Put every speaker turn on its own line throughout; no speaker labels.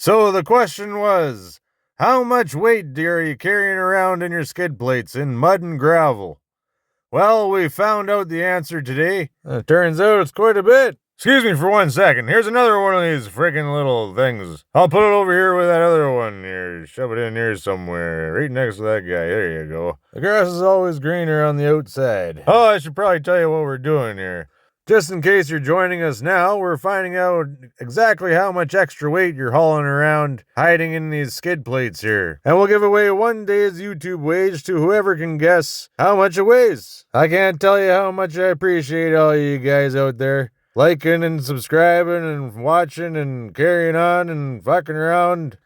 So the question was, how much weight are you carrying around in your skid plates in mud and gravel? Well, we found out the answer today. It turns out it's quite a bit. Excuse me for 1 second. Here's another one of these freaking little things. I'll put it over here with that other one here. Shove it in here somewhere. Right next to that guy. There you go. The grass is always greener on the outside. Oh, I should probably tell you what we're doing here. Just in case you're joining us now, we're finding out exactly how much extra weight you're hauling around hiding in these skid plates here. And we'll give away 1 day's YouTube wage to whoever can guess how much it weighs. I can't tell you how much I appreciate all you guys out there liking and subscribing and watching and carrying on and fucking around.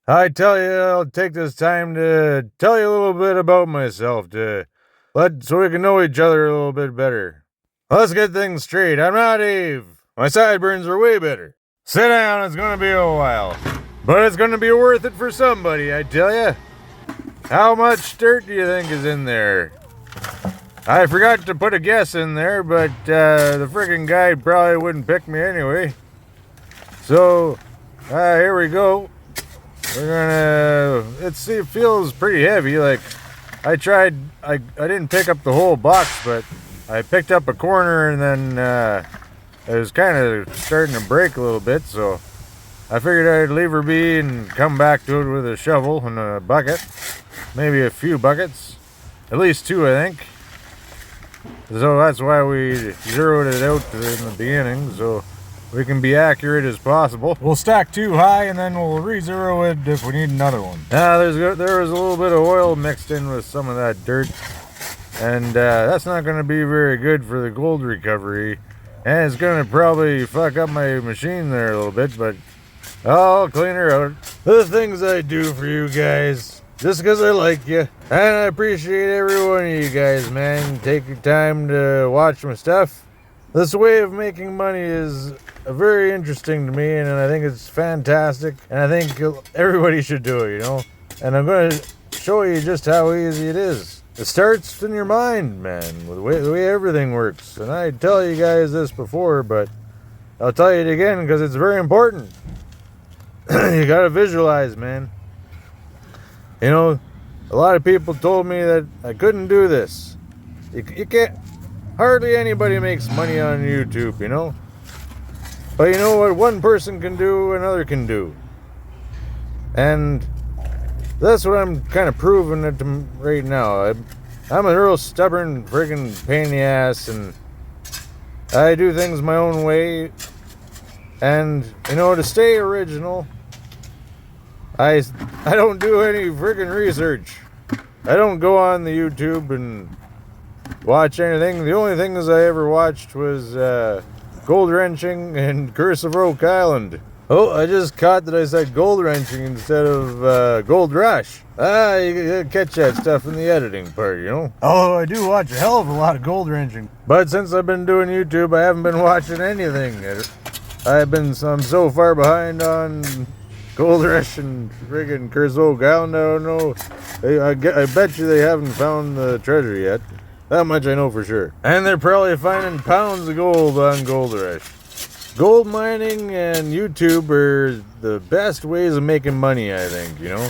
I tell you, I'll take this time to tell you a little bit about myself so we can know each other a little bit better. Let's get things straight. I'm not Dave. My sideburns are way better. Sit down, it's gonna be a while. But it's gonna be worth it for somebody, I tell ya. How much dirt do you think is in there? I forgot to put a guess in there, but the friggin' guy probably wouldn't pick me anyway. So, here we go. We're gonna, it feels pretty heavy. Like, I didn't pick up the whole box, but I picked up a corner and then it was kind of starting to break a little bit, so I figured I'd leave her be and come back to it with a shovel and a bucket. Maybe a few buckets. At least 2, I think. So that's why we zeroed it out in the beginning, so we can be accurate as possible. We'll stack 2 high and then we'll re-zero it if we need another one. There was a little bit of oil mixed in with some of that dirt. And that's not going to be very good for the gold recovery. And it's going to probably fuck up my machine there a little bit, but I'll clean her out. The things I do for you guys, just because I like you. And I appreciate every one of you guys, man. Take your time to watch my stuff. This way of making money is very interesting to me, and I think it's fantastic. And I think everybody should do it, you know. And I'm going to show you just how easy it is. It starts in your mind, man, with the way everything works. And I tell you guys this before, but I'll tell you it again because it's very important. You gotta visualize, man. You know, a lot of people told me that I couldn't do this. You can't, hardly anybody makes money on YouTube, you know? But you know what one person can do, another can do. And that's what I'm kind of proving it to right now. I'm a real stubborn friggin' pain in the ass, and I do things my own way. And, you know, to stay original, I don't do any friggin' research. I don't go on the YouTube and watch anything. The only things I ever watched was Gold Wrenching and Curse of Oak Island. Oh, I just caught that I said gold wrenching instead of gold rush. You catch that stuff in the editing part, you know? Although I do watch a hell of a lot of gold wrenching. But since I've been doing YouTube, I haven't been watching anything. I'm so far behind on Gold Rush and friggin' Curse of Oak Island, I don't know. I bet you they haven't found the treasure yet. That much I know for sure. And they're probably finding pounds of gold on Gold Rush. Gold mining and YouTube are the best ways of making money, I think, you know?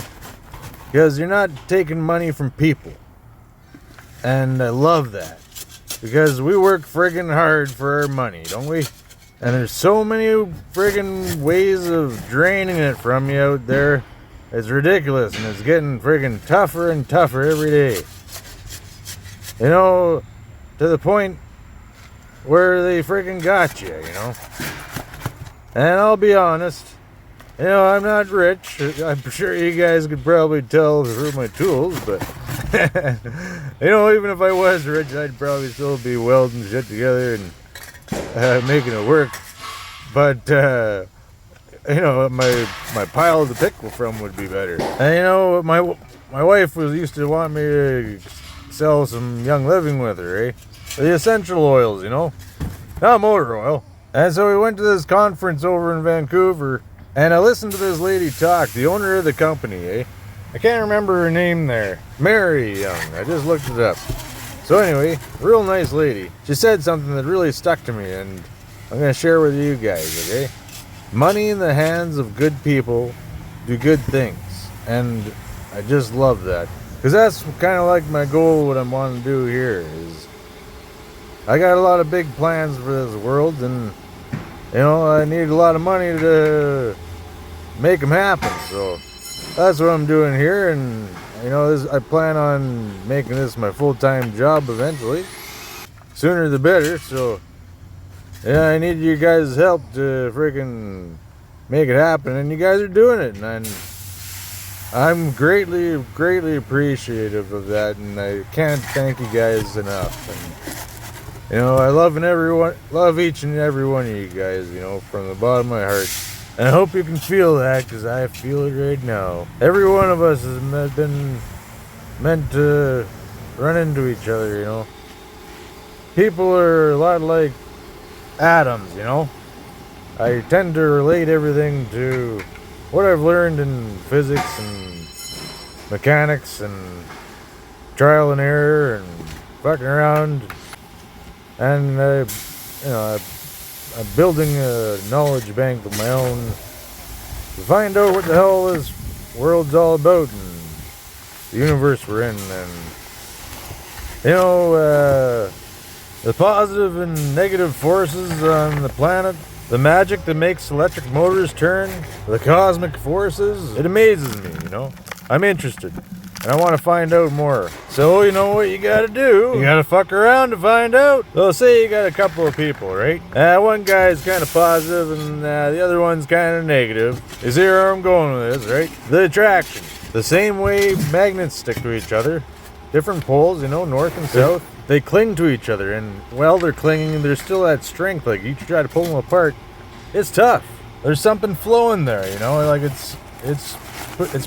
Because you're not taking money from people. And I love that. Because we work friggin' hard for our money, don't we? And there's so many friggin' ways of draining it from you out there. It's ridiculous, and it's getting friggin' tougher and tougher every day. You know, to the point where they friggin' got you, you know? And I'll be honest, you know, I'm not rich. I'm sure you guys could probably tell through my tools, but, you know, even if I was rich, I'd probably still be welding shit together and making it work. But, you know, my pile to pick from would be better. And, you know, my wife used to want me to sell some Young Living with her, eh? The essential oils, you know? Not motor oil. And so we went to this conference over in Vancouver, and I listened to this lady talk, the owner of the company, eh? I can't remember her name there. Mary Young. I just looked it up. So anyway, real nice lady. She said something that really stuck to me, and I'm going to share with you guys, okay? Money in the hands of good people do good things. And I just love that. Because that's kind of like my goal, what I'm wanting to do here is I got a lot of big plans for this world, and I need a lot of money to make them happen. So that's what I'm doing here, and I plan on making this my full-time job eventually. Sooner the better. So yeah, I need you guys' help to freaking make it happen, and you guys are doing it, and I'm greatly appreciative of that, and I can't thank you guys enough. And I love each and every one of you guys, from the bottom of my heart. And I hope you can feel that, because I feel it right now. Every one of us has been meant to run into each other, People are a lot like atoms, I tend to relate everything to what I've learned in physics and mechanics and trial and error and fucking around. And I'm building a knowledge bank of my own to find out what the hell this world's all about and the universe we're in. And the positive and negative forces on the planet, the magic that makes electric motors turn, the cosmic forces, it amazes me, I'm interested. And I want to find out more. So, you know what you gotta do? You gotta fuck around to find out. So, say you got a couple of people, right? One guy's kind of positive and the other one's kind of negative. You see where I'm going with this, right? The attraction. The same way magnets stick to each other. Different poles, north and south. They cling to each other, and while they're clinging, there's still that strength. Like, you try to pull them apart, it's tough. There's something flowing there, like it's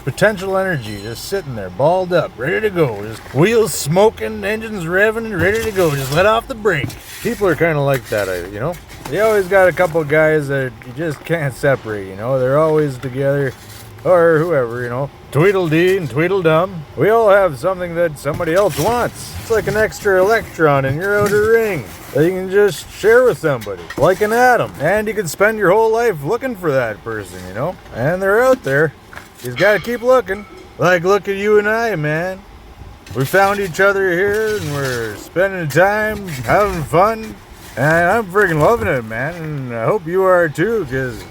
potential energy just sitting there, balled up, ready to go. Just wheels smoking, engines revving, ready to go. Just let off the brake. People are kind of like that, You always got a couple of guys that you just can't separate, They're always together, or whoever, Tweedledee and Tweedledum. We all have something that somebody else wants. It's like an extra electron in your outer ring that you can just share with somebody, like an atom. And you can spend your whole life looking for that person, And they're out there. You just gotta keep looking. Like, look at you and I, man. We found each other here, and we're spending time, having fun. And I'm freaking loving it, man. And I hope you are too, because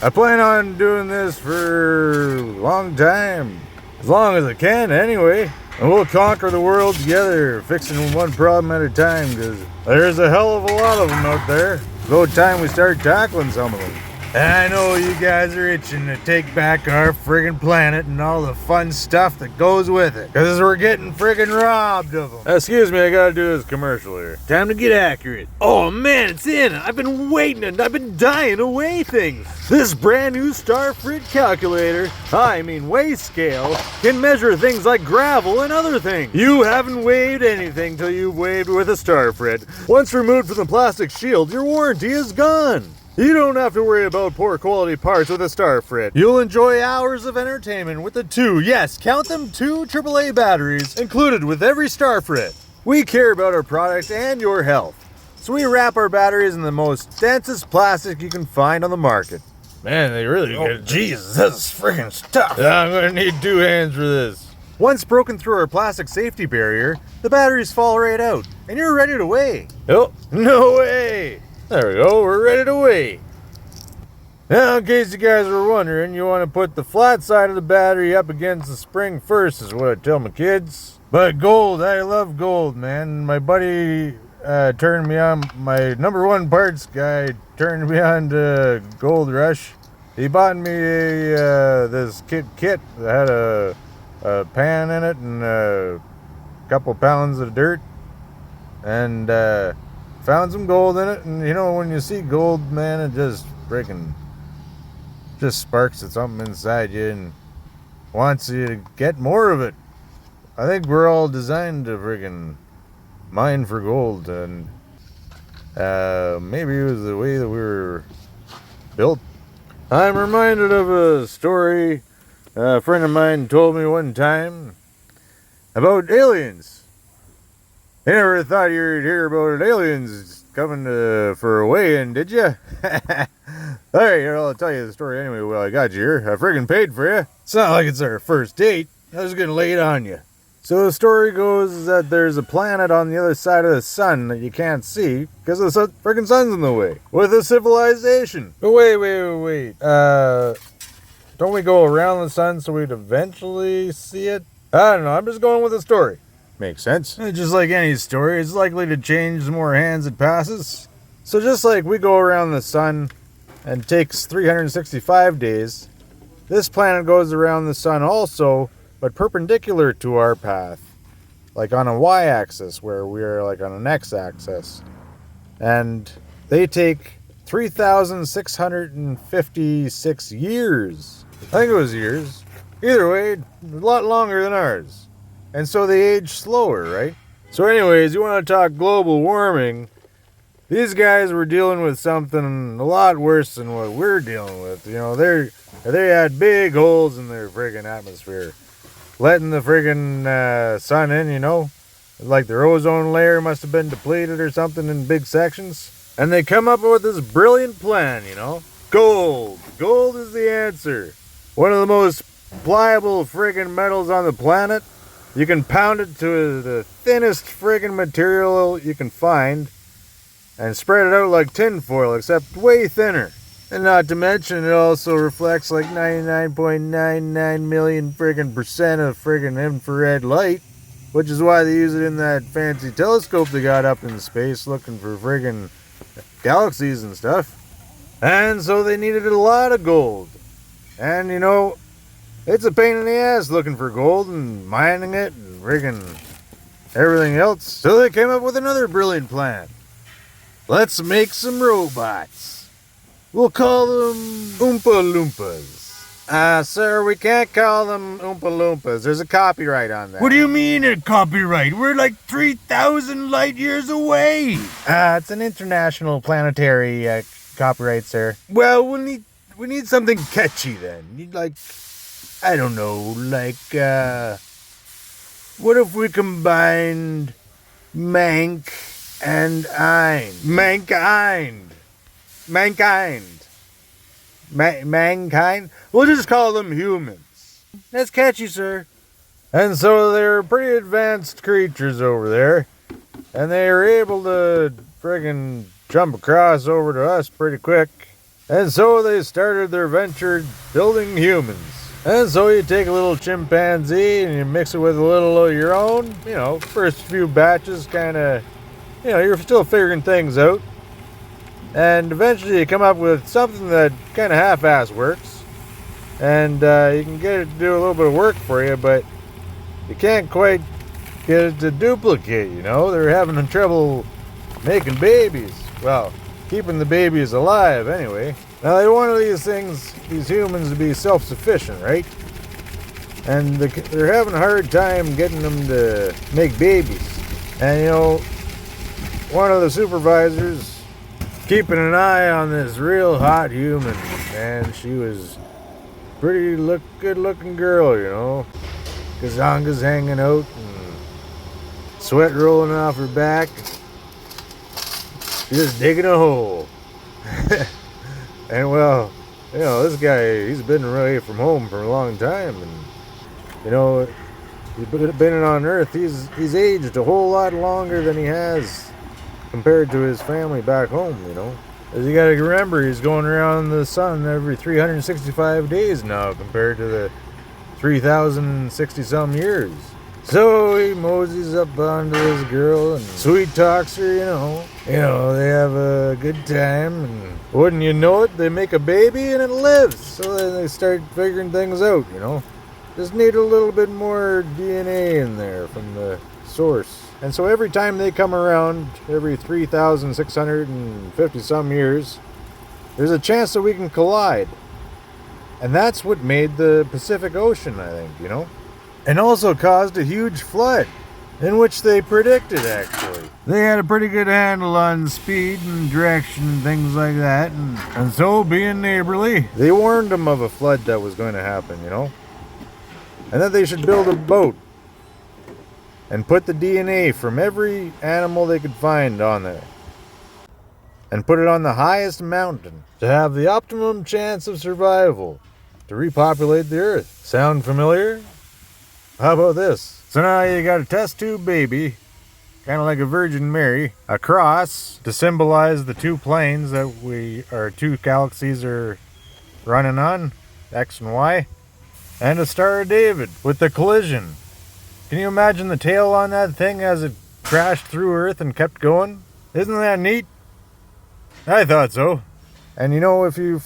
I plan on doing this for a long time. As long as I can, anyway. And we'll conquer the world together, fixing one problem at a time, because there's a hell of a lot of them out there. It's about time we start tackling some of them. And I know you guys are itching to take back our friggin' planet and all the fun stuff that goes with it. Because we're getting friggin' robbed of them. Excuse me, I gotta do this commercial here. Time to get accurate. Oh man, it's in. I've been waiting and I've been dying to weigh things. This brand new Starfrit calculator, weigh scale, can measure things like gravel and other things. You haven't weighed anything till you've weighed with a Starfrit. Once removed from the plastic shield, your warranty is gone. You don't have to worry about poor quality parts with a Starfrit. You'll enjoy hours of entertainment with the two AAA batteries included with every Starfrit. We care about our product and your health, so we wrap our batteries in the most densest plastic you can find on the market. Man, they really get Jesus, this is freaking stuff. I'm gonna need 2 hands for this. Once broken through our plastic safety barrier, the batteries fall right out, and you're ready to weigh. Oh, no way! There we go, we're ready to weigh. Now, in case you guys were wondering, you want to put the flat side of the battery up against the spring first, is what I tell my kids. But gold, I love gold, man. My buddy turned me on, my number one parts guy turned me on to Gold Rush. He bought me this kit that had a pan in it and a couple pounds of dirt. And found some gold in it, and when you see gold, man, it just freaking sparks at something inside you and wants you to get more of it. I think we're all designed to freaking mine for gold, and maybe it was the way that we were built. I'm reminded of a story a friend of mine told me one time about aliens. I never thought you'd hear about aliens coming for a weigh-in, did you? Alright, here, I'll tell you the story anyway while I got you here. I friggin' paid for you. It's not like it's our first date. I was gonna lay it on you. So the story goes that there's a planet on the other side of the sun that you can't see because the friggin' sun's in the way. With a civilization. But wait. Don't we go around the sun so we'd eventually see it? I don't know, I'm just going with the story. Makes sense. Just like any story, it's likely to change the more hands it passes. So just like we go around the sun and it takes 365 days, this planet goes around the sun also, but perpendicular to our path. Like on a y-axis, where we are like on an x-axis. And they take 3,656 years. I think it was years. Either way, a lot longer than ours. And so they age slower, right? So anyways, you want to talk global warming, these guys were dealing with something a lot worse than what we're dealing with. You know, they had big holes in their friggin' atmosphere. Letting the friggin' sun in, you know? Like their ozone layer must have been depleted or something in big sections. And they come up with this brilliant plan, you know? Gold. Gold is the answer. One of the most pliable friggin' metals on the planet. You can pound it to the thinnest friggin' material you can find and spread it out like tinfoil, except way thinner. And not to mention, it also reflects like 99.99 million friggin' percent of friggin' infrared light, which is why they use it in that fancy telescope they got up in space looking for friggin' galaxies and stuff. And so they needed a lot of gold. And you know, it's a pain in the ass looking for gold and mining it and friggin' everything else. So they came up with another brilliant plan. Let's make some robots. We'll call them Oompa Loompas. Sir, we can't call them Oompa Loompas. There's a copyright on that.
What do you mean a copyright? We're like 3,000 light years away.
It's an international planetary copyright, sir.
Well, we need something catchy then. Need like, I don't know, like, what if we combined Mank and Ein? Mankind? We'll just call them humans.
That's catchy, sir. And so they're pretty advanced creatures over there. And they were able to friggin' jump across over to us pretty quick. And so they started their venture building humans. And so you take a little chimpanzee and you mix it with a little of your own. You know, first few batches kind of, you know, you're still figuring things out. And eventually you come up with something that kind of half-ass works. And you can get it to do a little bit of work for you, but you can't quite get it to duplicate, you know? They're having trouble making babies. Well, keeping the babies alive, anyway. Now, they wanted these things, these humans, to be self-sufficient, right? And they're having a hard time getting them to make babies. And, you know, one of the supervisors keeping an eye on this real hot human, and she was pretty good-looking girl, you know. Gazongas hanging out and sweat rolling off her back. She's just digging a hole. And well, you know, this guy, he's been away from home for a long time, and you know, he's been on Earth. He's aged a whole lot longer than he has compared to his family back home, you know. As you gotta remember, he's going around the sun every 365 days now compared to the 3,060 some years. So he moseys up onto this girl and sweet talks her, you know. You know, they have a good time, and wouldn't you know it, they make a baby and it lives. So then they start figuring things out, you know. Just need a little bit more DNA in there from the source. And so every time they come around, every 3,650 some years, there's a chance that we can collide. And that's what made the Pacific Ocean, I think, you know? And also caused a huge flood, in which they predicted, actually. They had a pretty good handle on speed and direction and things like that, and so, being neighborly, they warned them of a flood that was going to happen, you know? And that they should build a boat and put the DNA from every animal they could find on there. and put it on the highest mountain to have the optimum chance of survival to repopulate the earth. Sound familiar? How about this? So now you got a test tube baby, kind of like a Virgin Mary, a cross to symbolize the two planes that our two galaxies are running on, X and Y, and a Star of David with the collision. Can you imagine the tail on that thing as it crashed through Earth and kept going? Isn't that neat? I thought so. And you know, if you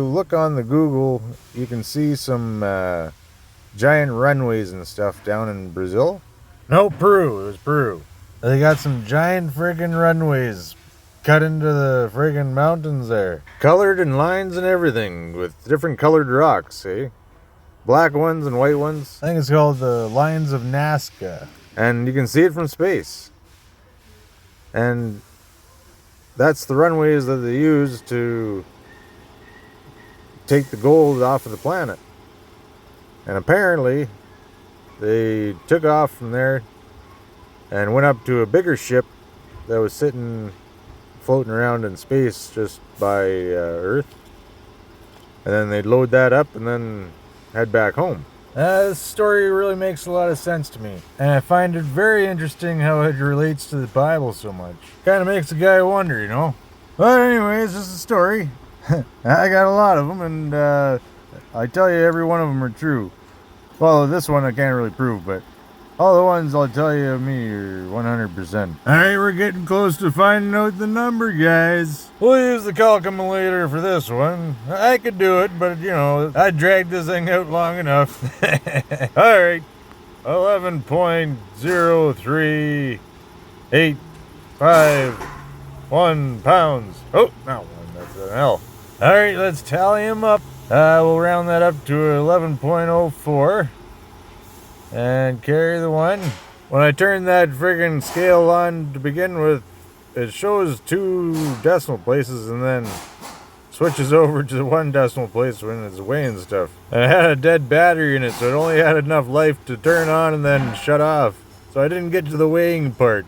look on the Google, you can see some giant runways and stuff down in Brazil. No, Peru. It was Peru. They got some giant friggin' runways cut into the friggin' mountains there. Colored in lines and everything with different colored rocks, eh? Black ones and white ones. I think it's called the Lines of Nazca. And you can see it from space. And that's the runways that they use to take the gold off of the planet. And apparently, they took off from there and went up to a bigger ship that was floating around in space just by Earth. And then they'd load that up and then head back home. This story really makes a lot of sense to me. And I find it very interesting how it relates to the Bible so much. Kind of makes a guy wonder, you know? But anyways, this is a story. I got a lot of them, and I tell you, every one of them are true. Well, this one I can't really prove, but all the ones I'll tell you of me are 100%. Alright, we're getting close to finding out the number, guys. We'll use the calculator for this one. I could do it, but you know, I dragged this thing out long enough. Alright, 11.03851 pounds. Oh, not one, that's an L. Alright, let's tally them up. We'll round that up to 11.04. And carry the one. When I turn that friggin' scale on to begin with, it shows 2 decimal places and then switches over to 1 decimal place when it's weighing stuff. And it had a dead battery in it, so it only had enough life to turn on and then shut off. So I didn't get to the weighing part.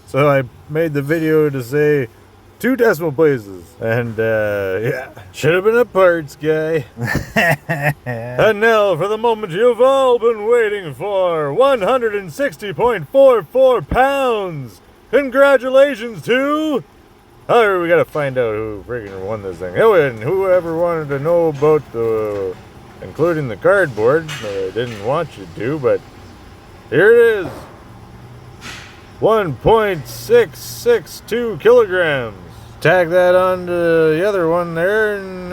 So I made the video to say 2 decimal places. And, yeah. Should have been a parts guy. And now for the moment you've all been waiting for. 160.44 pounds. Congratulations to... However, we gotta find out who freaking won this thing. Oh, and whoever wanted to know about including the cardboard, I didn't want you to, but here it is. 1.662 kilograms. Tag that onto the other one there and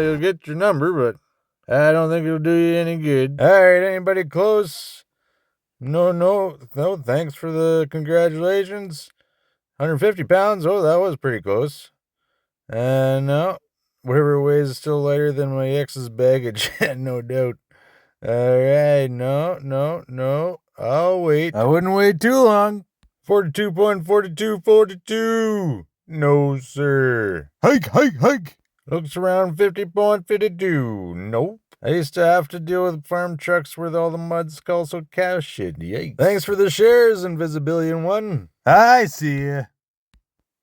you'll get your number, but I don't think it'll do you any good. Alright, anybody close? No, thanks for the congratulations. 150 pounds, oh, that was pretty close. No, whatever weighs is still lighter than my ex's baggage, no doubt. Alright, no, I'll wait. I wouldn't wait too long. 42.4242. No, sir. Hike. Looks around 50.52. Nope. I used to have to deal with farm trucks where all the mud's also cow shit. Yikes. Thanks for the shares, Invisibilian one. I see ya.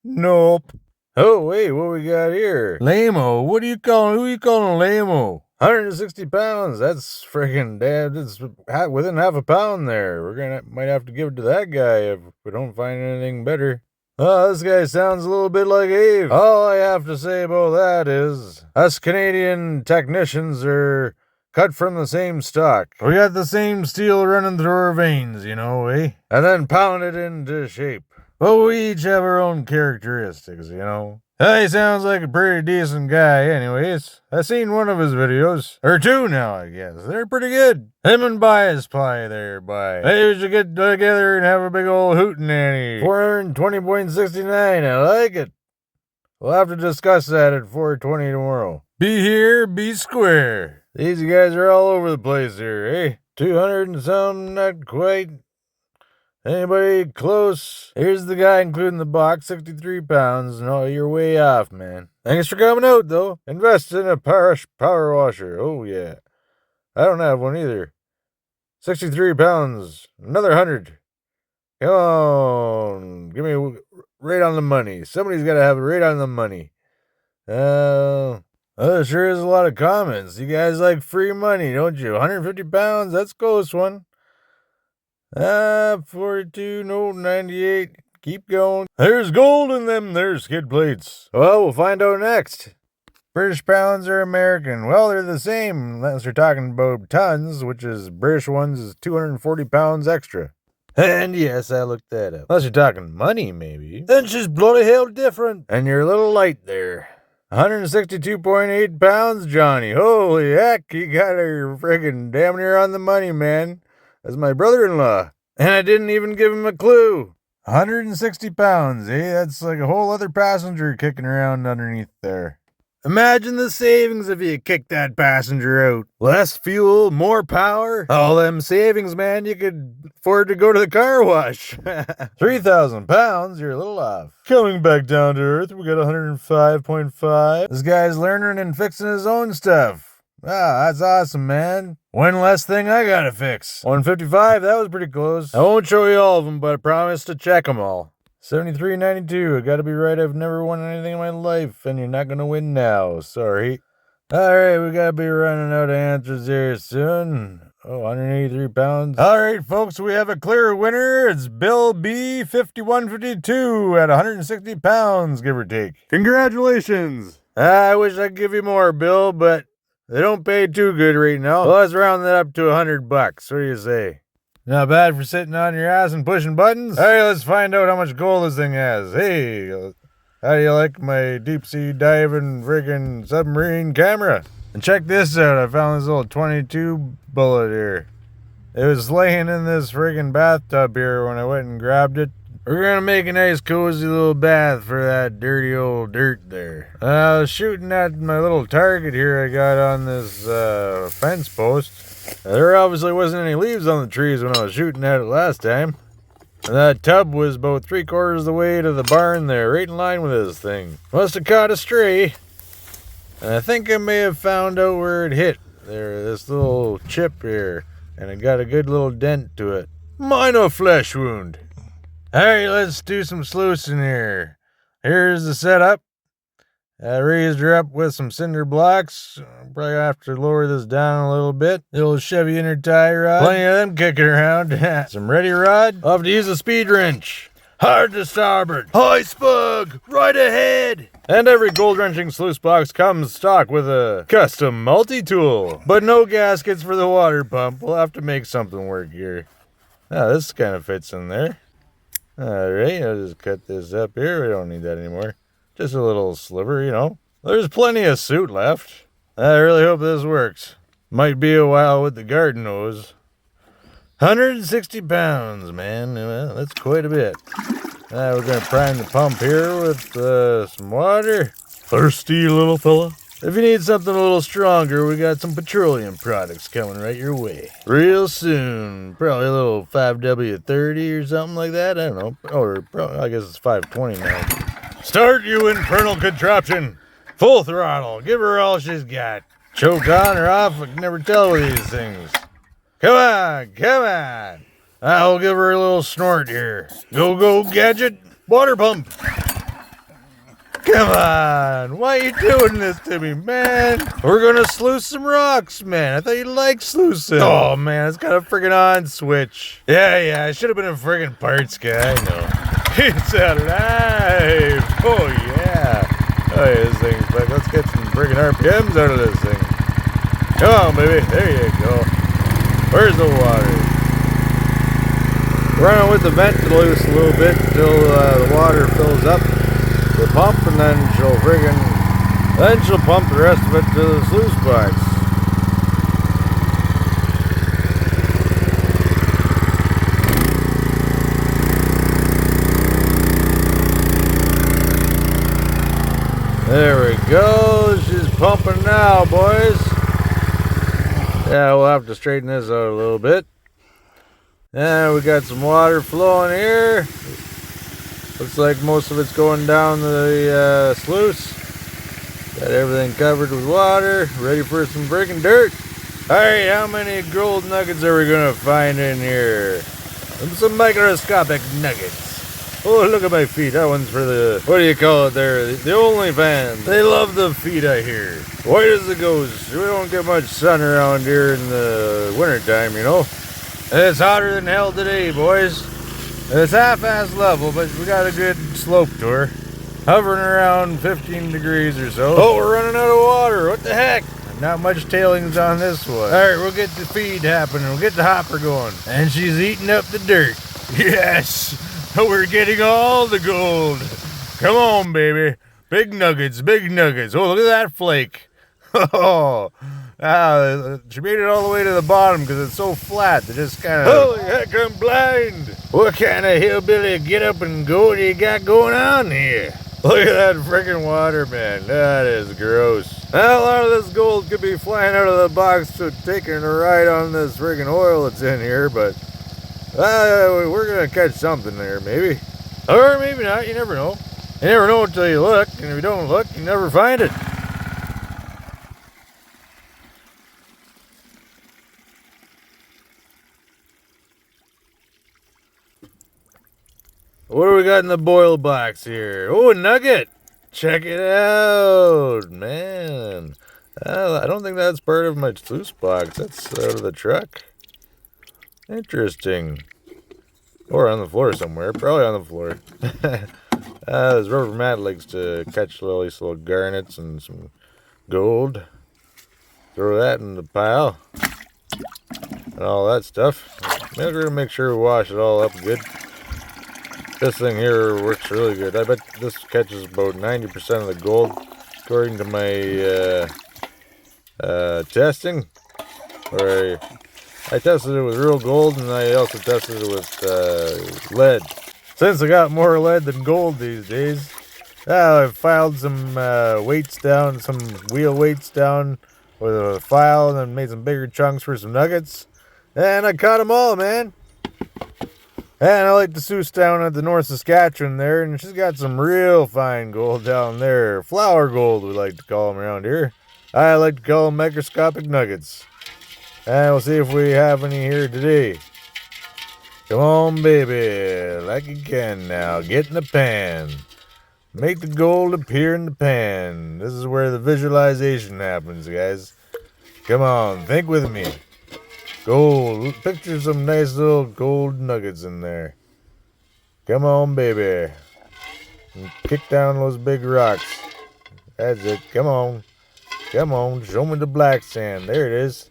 Nope. Oh, wait, what we got here? Lame-o. Who you calling lame-o? 160 pounds. That's freaking damn. It's within half a pound there. Might have to give it to that guy if we don't find anything better. Oh, this guy sounds a little bit like Abe. All I have to say about that is, us Canadian technicians are cut from the same stock. We got the same steel running through our veins, you know, eh? And then pounded into shape. But we each have our own characteristics, you know. He sounds like a pretty decent guy anyways. I seen one of his videos. Or 2 now, I guess. They're pretty good. Him and Bias Pie there, Bye. They should get together and have a big old hootenanny. 420.69, I like it. We'll have to discuss that at 420 tomorrow. Be here, be square. These guys are all over the place here, eh? 200 and some, not quite. Anybody close? Here's the guy including the box, 63 pounds. No, you're way off, man. Thanks for coming out, though. Invest in a power washer. Oh, yeah. I don't have one either. 63 pounds. Another 100. Come on. Give me right on the money. Somebody's got to have it right on the money. There sure is a lot of comments. You guys like free money, don't you? 150 pounds, that's a close one. 42, no, 98. Keep going. There's gold in them there skid plates. Well, we'll find out next. British pounds are American. Well, they're the same, unless you're talking about tons, which is British ones is 240 pounds extra. And yes, I looked that up. Unless you're talking money, maybe. Then she's bloody hell different. And you're a little light there. 162.8 pounds, Johnny. Holy heck, you got her friggin' damn near on the money, man. That's my brother-in-law. And I didn't even give him a clue. 160 pounds, eh? That's like a whole other passenger kicking around underneath there. Imagine the savings if you kick that passenger out. Less fuel, more power. All them savings, man, you could afford to go to the car wash. 3,000 pounds, you're a little off. Coming back down to earth, we got 105.5. This guy's learning and fixing his own stuff. Ah, that's awesome, man. One less thing I gotta fix. 155, that was pretty close. I won't show you all of them, but I promise to check them all. 73.92, I gotta be right, I've never won anything in my life, and you're not gonna win now, sorry. Alright, we gotta be running out of answers here soon. Oh, 183 pounds. Alright, folks, we have a clear winner. It's Bill B, 5152 at 160 pounds, give or take. Congratulations! I wish I could give you more, Bill, but they don't pay too good right now. Well, let's round that up to $100. What do you say? Not bad for sitting on your ass and pushing buttons. All right, let's find out how much gold this thing has. Hey, how do you like my deep sea diving friggin' submarine camera? And check this out. I found this little 22 bullet here. It was laying in this friggin' bathtub here when I went and grabbed it. We're gonna make a nice cozy little bath for that dirty old dirt there. I was shooting at my little target here I got on this fence post. There obviously wasn't any leaves on the trees when I was shooting at it last time. And that tub was about 3/4 of the way to the barn there, right in line with this thing. Must have caught a stray. And I think I may have found out where it hit. There, this little chip here. And it got a good little dent to it. Minor flesh wound. Alright, let's do some sluicing here. Here's the setup. I raised her up with some cinder blocks. Probably have to lower this down a little bit. The old Chevy inner tie rod. Plenty of them kicking around. Some ready rod. I'll have to use a speed wrench. Hard to starboard. High spug. Right ahead. And every gold wrenching sluice box comes stocked with a custom multi-tool. But no gaskets for the water pump. We'll have to make something work here. Ah, this kind of fits in there. Alright, I'll just cut this up here. We don't need that anymore. Just a little sliver, you know. There's plenty of suit left. I really hope this works. Might be a while with the garden hose. 160 pounds, man. Well, that's quite a bit. We're going to prime the pump here with some water. Thirsty little fella. If you need something a little stronger, we got some petroleum products coming right your way. Real soon. Probably a little 5W30 or something like that. I don't know. Or probably, I guess it's 520 now. Start, you infernal contraption. Full throttle. Give her all she's got. Choke on or off, I can never tell with these things. Come on, come on. I'll give her a little snort here. Go, go, gadget. Water pump. Come on. Why are you doing this to me, man? We're going to sluice some rocks, man. I thought you liked sluicing. Oh, man, it's got a friggin' on switch. Yeah, I should have been a friggin' parts guy. I know. It's alive. Oh, yeah. Oh, yeah, this thing's back. Let's get some friggin' RPMs out of this thing. Come on, baby. There you go. Where's the water? Run with the vent loose a little bit until the water fills up the pump, and then she'll pump the rest of it to the sluice box. There we go. She's pumping now, boys. Yeah, we'll have to straighten this out a little bit. Yeah, we got some water flowing here. Looks like most of it's going down the sluice. Got everything covered with water, ready for some friggin' dirt. Alright, how many gold nuggets are we gonna find in here? Some microscopic nuggets. Oh, look at my feet. That one's for the, what do you call it there? The OnlyFans. They love the feet, I hear. White as a ghost. We don't get much sun around here in the wintertime, you know. It's hotter than hell today, boys. It's half-ass level, but we got a good slope to her. Hovering around 15 degrees or so. Oh, we're running out of water. What the heck? Not much tailings on this one. All right, we'll get the feed happening. We'll get the hopper going. And she's eating up the dirt. Yes, we're getting all the gold. Come on, baby. Big nuggets, big nuggets. Oh, look at that flake. Oh, she made it all the way to the bottom because it's so flat. They just kind of... Holy heck, I'm blind. What kind of hillbilly get up and go do you got going on here? Look at that freaking water, man. That is gross. Now, a lot of this gold could be flying out of the box to taking a ride on this freaking oil that's in here, but we're going to catch something there, maybe. Or maybe not. You never know. You never know until you look, and if you don't look, you never find it. What do we got in the boil box here? Oh, a nugget. Check it out, man. I don't think that's part of my sluice box. That's out of the truck. Interesting. Or on the floor somewhere. Probably on the floor. This rubber mat likes to catch all these little garnets and some gold. Throw that in the pile. And all that stuff. We're going to make sure we wash it all up good. This thing here works really good. I bet this catches about 90% of the gold, according to my testing. Where I tested it with real gold, and I also tested it with lead. Since I got more lead than gold these days, I've filed some weights down, some wheel weights down with a file, and then made some bigger chunks for some nuggets. And I caught them all, man. And I like to Seuss down at the North Saskatchewan there, and she's got some real fine gold down there. Flour gold, we like to call them around here. I like to call them microscopic nuggets. And we'll see if we have any here today. Come on, baby, like you can now. Get in the pan. Make the gold appear in the pan. This is where the visualization happens, guys. Come on, think with me. Gold. Picture some nice little gold nuggets in there. Come on, baby. And kick down those big rocks. That's it. Come on. Come on. Show me the black sand. There it is.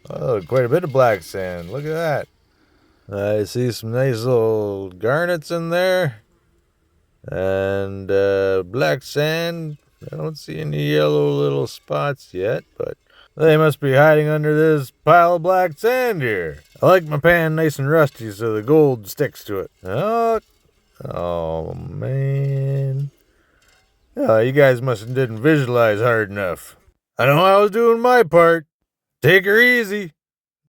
Oh, quite a bit of black sand. Look at that. I see some nice little garnets in there. And black sand. I don't see any yellow little spots yet, but they must be hiding under this pile of black sand here. I like my pan nice and rusty so the gold sticks to it. Oh man. Oh, you guys didn't visualize hard enough. I know I was doing my part. Take her easy.